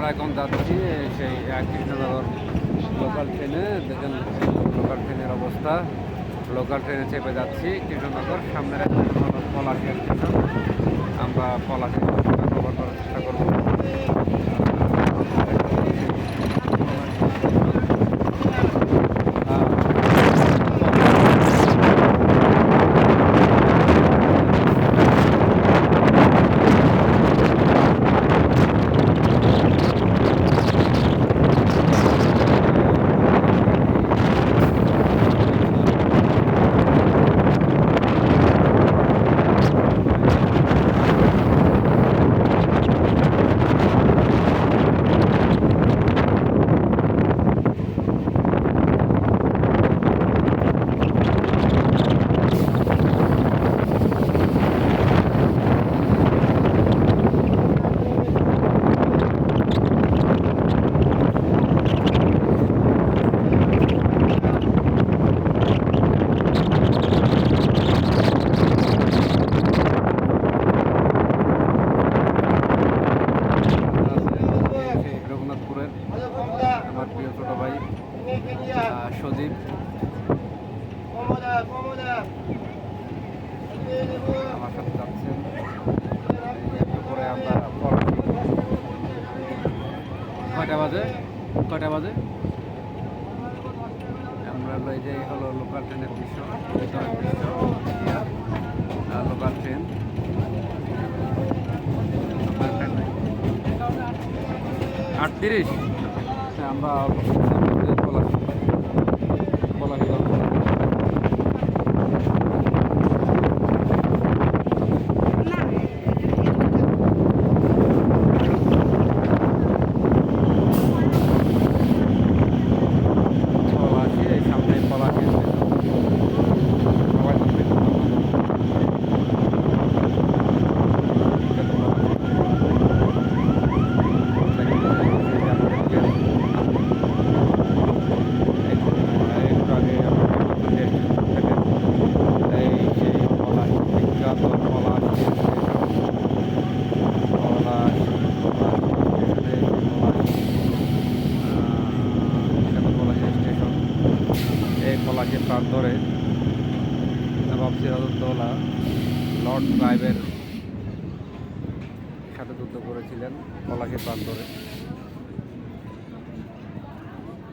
আমরা এখন যাচ্ছি সেই কৃষ্ণনগর লোকাল ট্রেনে। দেখেন লোকাল ট্রেনের অবস্থা। লোকাল ট্রেনে চেপে যাচ্ছি কৃষ্ণনগর। সামনের কৃষ্ণনগর পলাশী স্টেশন। আমরা পলাশী স্টেশনটা কভার করার চেষ্টা করবো। আমার প্রিয় ছোট ভাই সজীব আমার সাথে যাচ্ছেন। একটু পরে আমরা কয়টা বাজে আমরা এই যে হলো লোকাল ট্রেনের দৃশ্য, লোকাল ট্রেন 38। আমরা পলাশী প্রান্তরে নবাব সিরাজউদ্দৌলা লর্ড ক্লাইভের সাথে যুদ্ধ করেছিলেন পলাশী প্রান্তরে।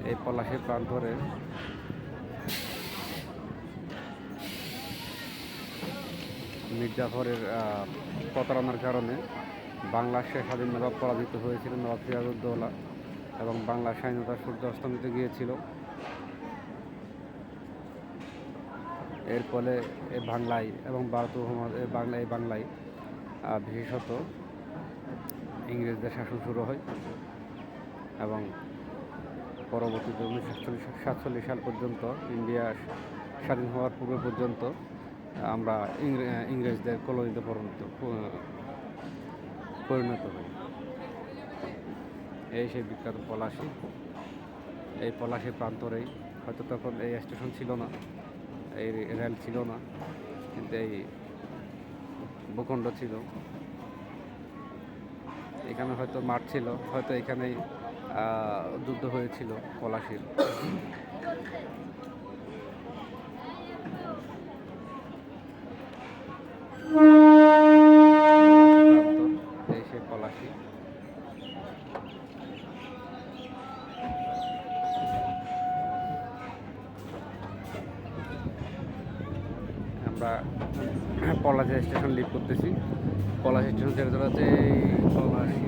এই পলাশী প্রান্তরে মীর জাফরের প্রতারণার কারণে বাংলার শেষ স্বাধীন নবাব পরাজিত হয়েছিলেন নবাব সিরাজউদ্দৌলা, এবং বাংলার স্বাধীনতা সূর্য অস্তমিত গিয়েছিল। এর ফলে এই বাংলায় এবং ভারত বাংলায় বিশেষত ইংরেজদের শাসন শুরু হয়, এবং পরবর্তীতে 1947 সাল পর্যন্ত ইন্ডিয়া স্বাধীন হওয়ার পূর্ব পর্যন্ত আমরা ইংরেজদের কলোনিতে পরিণত হই। এই সেই বিখ্যাত পলাশী। এই পলাশী প্রান্তরেই হয়তো তখন এই স্টেশন ছিল না, এই রেল ছিল না, কিন্তু এই ভূখণ্ড ছিল। এখানে হয়তো মাঠ ছিল, হয়তো এখানেই যুদ্ধ হয়েছিল পলাশীর। এই সেই পলাশী। আমরা পলাশী স্টেশন লিভ করতেছি। পলাশী স্টেশন ছেড়ে চলে যাচ্ছে পলাশী।